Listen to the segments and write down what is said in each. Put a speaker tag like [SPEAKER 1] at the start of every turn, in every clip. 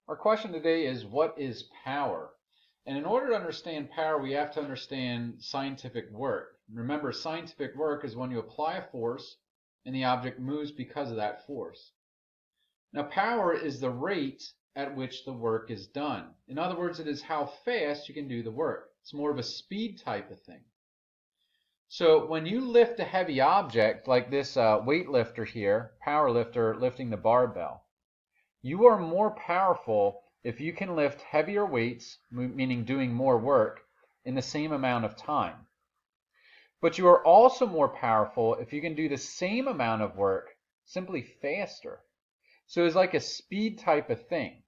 [SPEAKER 1] Our question today is, what is power? And in order to understand power, we have to understand scientific work. Remember, scientific work is when you apply a force and the object moves because of that force. Now, power is the rate at which the work is done. In other words, it is how fast you can do the work. It's more of a speed type of thing. So when you lift a heavy object like this weightlifter here, power lifter lifting the barbell, you are more powerful if you can lift heavier weights, meaning doing more work, in the same amount of time. But you are also more powerful if you can do the same amount of work simply faster. So it's like a speed type of thing.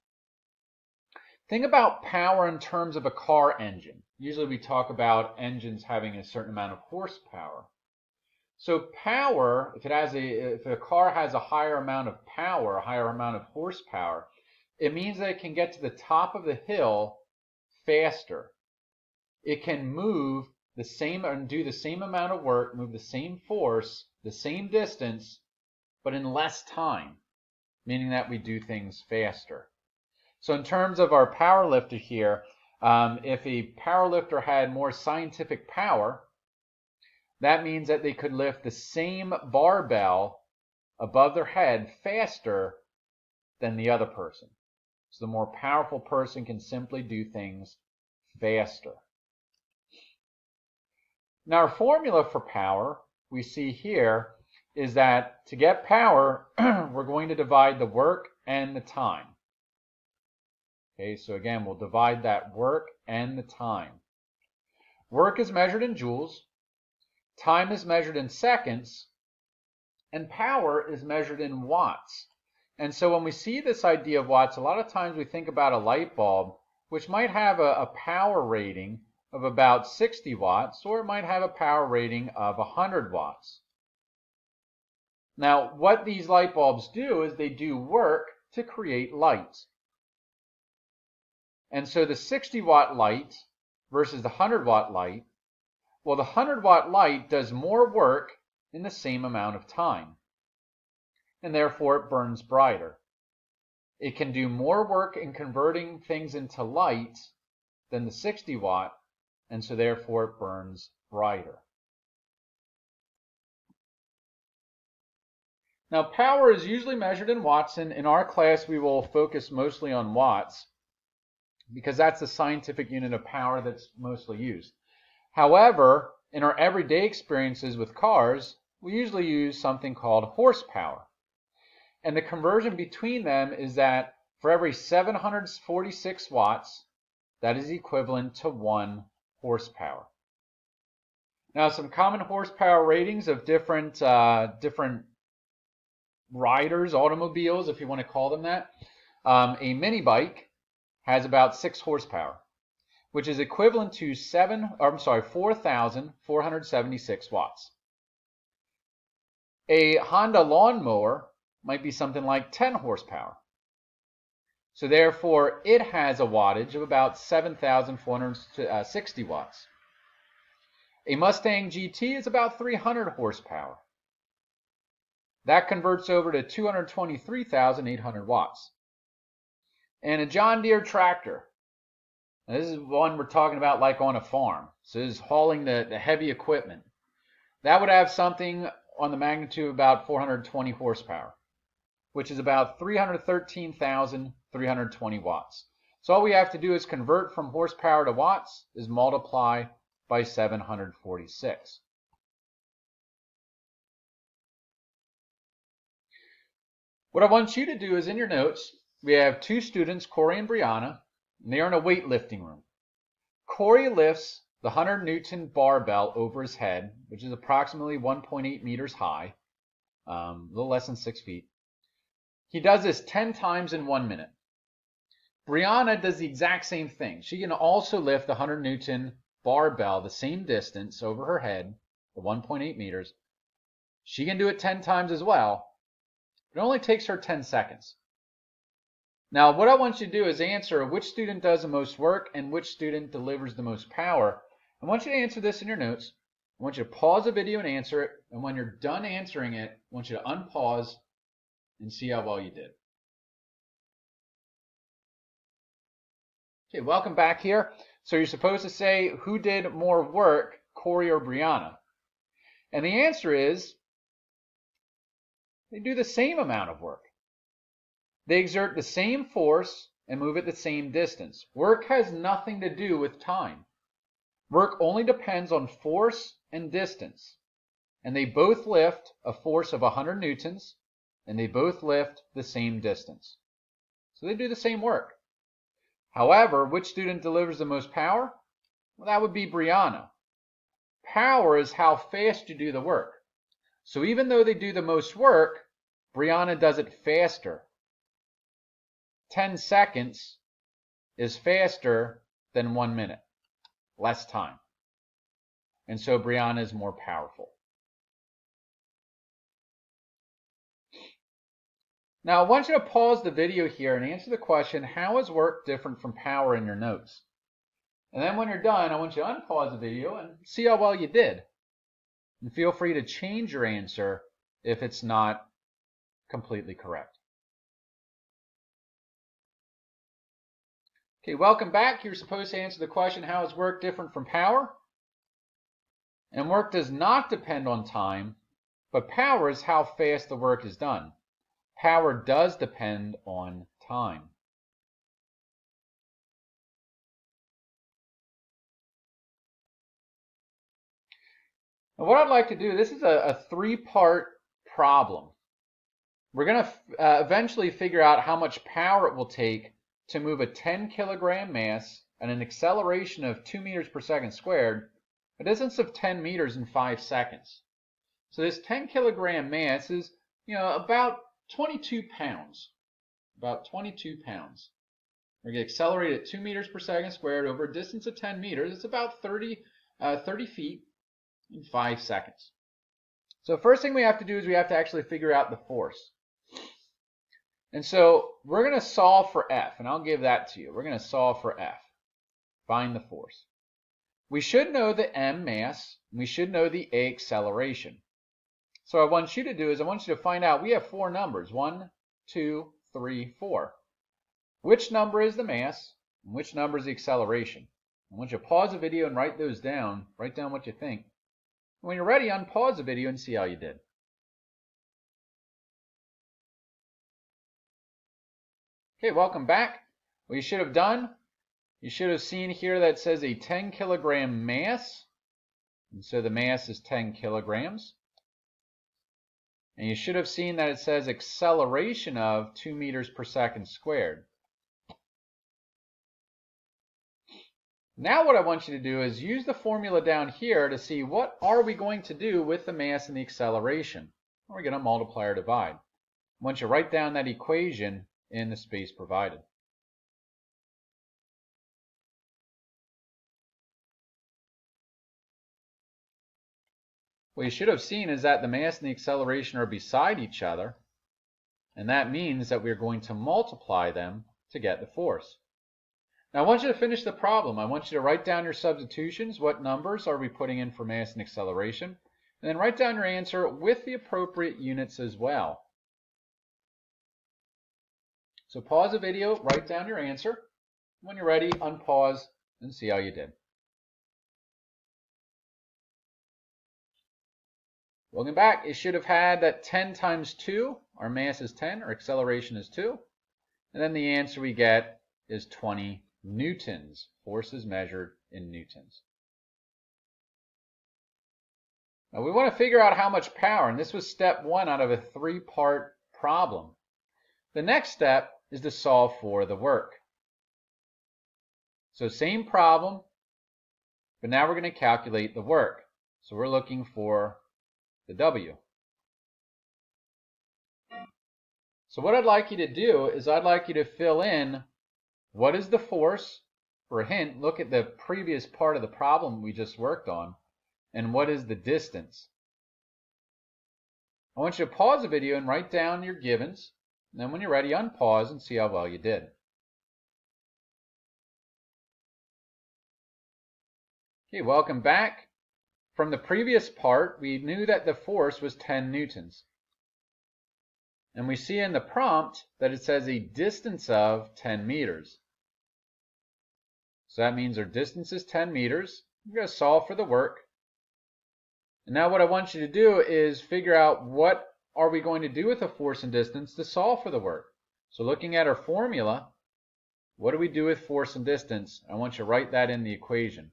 [SPEAKER 1] Think about power in terms of a car engine. Usually we talk about engines having a certain amount of horsepower. So power, if a car has a higher amount of power, a higher amount of horsepower, it means that it can get to the top of the hill faster. It can move the same and do the same amount of work, move the same force, the same distance, but in less time, meaning that we do things faster. So in terms of our power lifter here, if a power lifter had more scientific power, that means that they could lift the same barbell above their head faster than the other person. So the more powerful person can simply do things faster. Now our formula for power we see here is that to get power, we're going to divide the work and the time. Okay, so again, we'll divide that work and the time. Work is measured in joules, time is measured in seconds, and power is measured in watts. And so when we see this idea of watts, a lot of times we think about a light bulb, which might have a power rating of about 60 watts, or it might have a power rating of 100 watts. Now, what these light bulbs do is they do work to create light. And so the 60 watt light versus the 100 watt light, well, the 100 watt light does more work in the same amount of time, and therefore it burns brighter. It can do more work in converting things into light than the 60 watt, and so therefore it burns brighter. Now, power is usually measured in watts, and in our class we will focus mostly on watts, because that's the scientific unit of power that's mostly used. However, in our everyday experiences with cars, we usually use something called horsepower. And the conversion between them is that for every 746 watts, that is equivalent to 1 horsepower. Now, some common horsepower ratings of different riders, automobiles, if you want to call them that. A mini bike has about 6 horsepower, which is equivalent to 4,476 watts. A Honda lawnmower might be something like 10 horsepower. So therefore, it has a wattage of about 7,460 watts. A Mustang GT is about 300 horsepower. That converts over to 223,800 watts. And a John Deere tractor. Now, this is one we're talking about like on a farm. So this is hauling the heavy equipment. That would have something on the magnitude of about 420 horsepower, which is about 313,320 watts. So all we have to do is convert from horsepower to watts is multiply by 746. What I want you to do is in your notes, we have 2 students, Corey and Brianna, and they are in a weightlifting room. Corey lifts the 100 Newton barbell over his head, which is approximately 1.8 meters high, a little less than 6 feet. He does this 10 times in 1 minute. Brianna does the exact same thing. She can also lift the 100 Newton barbell the same distance over her head, the 1.8 meters. She can do it 10 times as well. It only takes her 10 seconds. Now, what I want you to do is answer which student does the most work and which student delivers the most power. I want you to answer this in your notes. I want you to pause the video and answer it. And when you're done answering it, I want you to unpause and see how well you did. Okay, welcome back here. So you're supposed to say who did more work, Corey or Brianna? And the answer is they do the same amount of work. They exert the same force and move at the same distance. Work has nothing to do with time. Work only depends on force and distance. And they both lift a force of 100 newtons, and they both lift the same distance. So they do the same work. However, which student delivers the most power? Well, that would be Brianna. Power is how fast you do the work. So even though they do the most work, Brianna does it faster. 10 seconds is faster than 1 minute, less time. And so Brianna is more powerful. Now I want you to pause the video here and answer the question, how is work different from power in your notes? And then when you're done, I want you to unpause the video and see how well you did. And feel free to change your answer if it's not completely correct. Okay, welcome back. You're supposed to answer the question, how is work different from power? And work does not depend on time, but power is how fast the work is done. Power does depend on time. Now what I'd like to do, this is a three-part problem. We're going to eventually figure out how much power it will take to move a 10-kilogram mass at an acceleration of 2 meters per second squared, a distance of 10 meters in 5 seconds. So this 10-kilogram mass is, about 22 pounds. About 22 pounds. We're going to accelerate at 2 meters per second squared over a distance of 10 meters. It's about 30 feet in 5 seconds. So first thing we have to do is we have to actually figure out the force. And so we're going to solve for F, and I'll give that to you. We're going to solve for F. Find the force. We should know the m mass, and we should know the a acceleration. So what I want you to do is I want you to find out, we have 4 numbers, 1, 2, 3, 4. Which number is the mass, and which number is the acceleration? I want you to pause the video and write those down. Write down what you think. When you're ready, unpause the video and see how you did. Okay, welcome back. What you should have done, you should have seen here that says a 10 kilogram mass. And so the mass is 10 kilograms. And you should have seen that it says acceleration of 2 meters per second squared. Now what I want you to do is use the formula down here to see what are we going to do with the mass and the acceleration. We're going to multiply or divide. I want you to write down that equation in the space provided. What you should have seen is that the mass and the acceleration are beside each other, and that means that we're going to multiply them to get the force. Now I want you to finish the problem. I want you to write down your substitutions. What numbers are we putting in for mass and acceleration? And then write down your answer with the appropriate units as well. So pause the video, write down your answer. When you're ready, unpause and see how you did. Welcome back. You should have had that 10 times 2. Our mass is 10, our acceleration is 2. And then the answer we get is 20 newtons. Force is measured in newtons. Now we want to figure out how much power, and this was step 1 out of a 3-part problem. The next step is to solve for the work. So same problem, but now we're going to calculate the work. So we're looking for the W. So what I'd like you to do is I'd like you to fill in what is the force. For a hint, look at the previous part of the problem we just worked on, and what is the distance. I want you to pause the video and write down your givens, and then when you're ready, unpause and see how well you did. Okay, welcome back. From the previous part, we knew that the force was 10 newtons. And we see in the prompt that it says a distance of 10 meters. So that means our distance is 10 meters. We're going to solve for the work. And now what I want you to do is figure out what are we going to do with the force and distance to solve for the work. So looking at our formula, what do we do with force and distance? I want you to write that in the equation.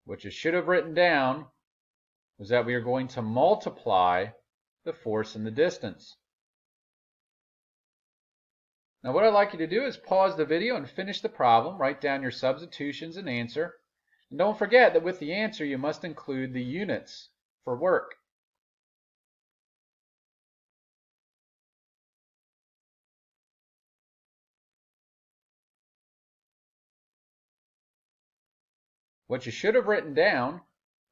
[SPEAKER 1] What you should have written down was that we are going to multiply the force and the distance. Now what I'd like you to do is pause the video and finish the problem, write down your substitutions and answer. And don't forget that with the answer you must include the units for work. What you should have written down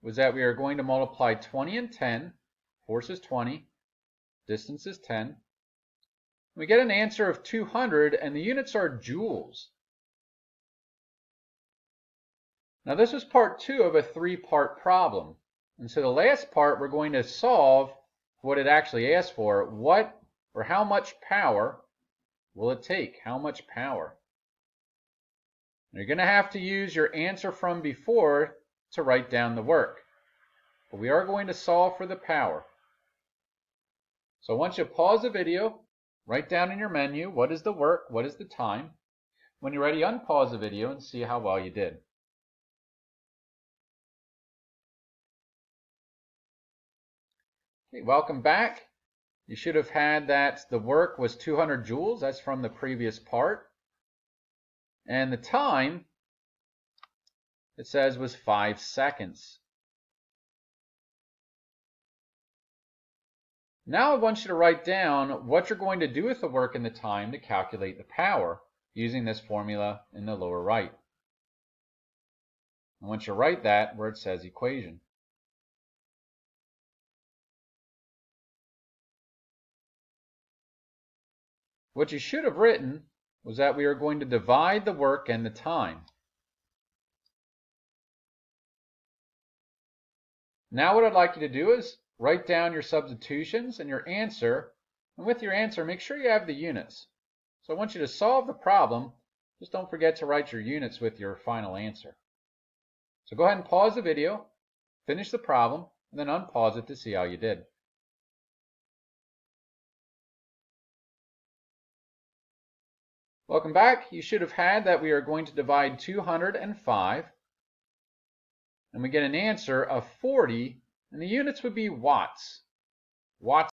[SPEAKER 1] was that we are going to multiply 20 and 10. Force is 20, distance is 10. We get an answer of 200, and the units are joules. Now this is part 2 of a 3-part problem. And so the last part we're going to solve what it actually asked for. What or how much power will it take? How much power? You're going to have to use your answer from before to write down the work. But we are going to solve for the power. So I want you to pause the video, write down in your menu what is the work, what is the time. When you're ready, unpause the video and see how well you did. Okay, welcome back. You should have had that the work was 200 joules. That's from the previous part. And the time, it says, was 5 seconds. Now I want you to write down what you're going to do with the work and the time to calculate the power using this formula in the lower right. I want you to write that where it says equation. What you should have written was that we are going to divide the work and the time. Now what I'd like you to do is write down your substitutions and your answer, and with your answer make sure you have the units. So I want you to solve the problem, just don't forget to write your units with your final answer. So go ahead and pause the video, finish the problem, and then unpause it to see how you did. Welcome back. You should have had that we are going to divide 205, and we get an answer of 40, and the units would be watts. Watts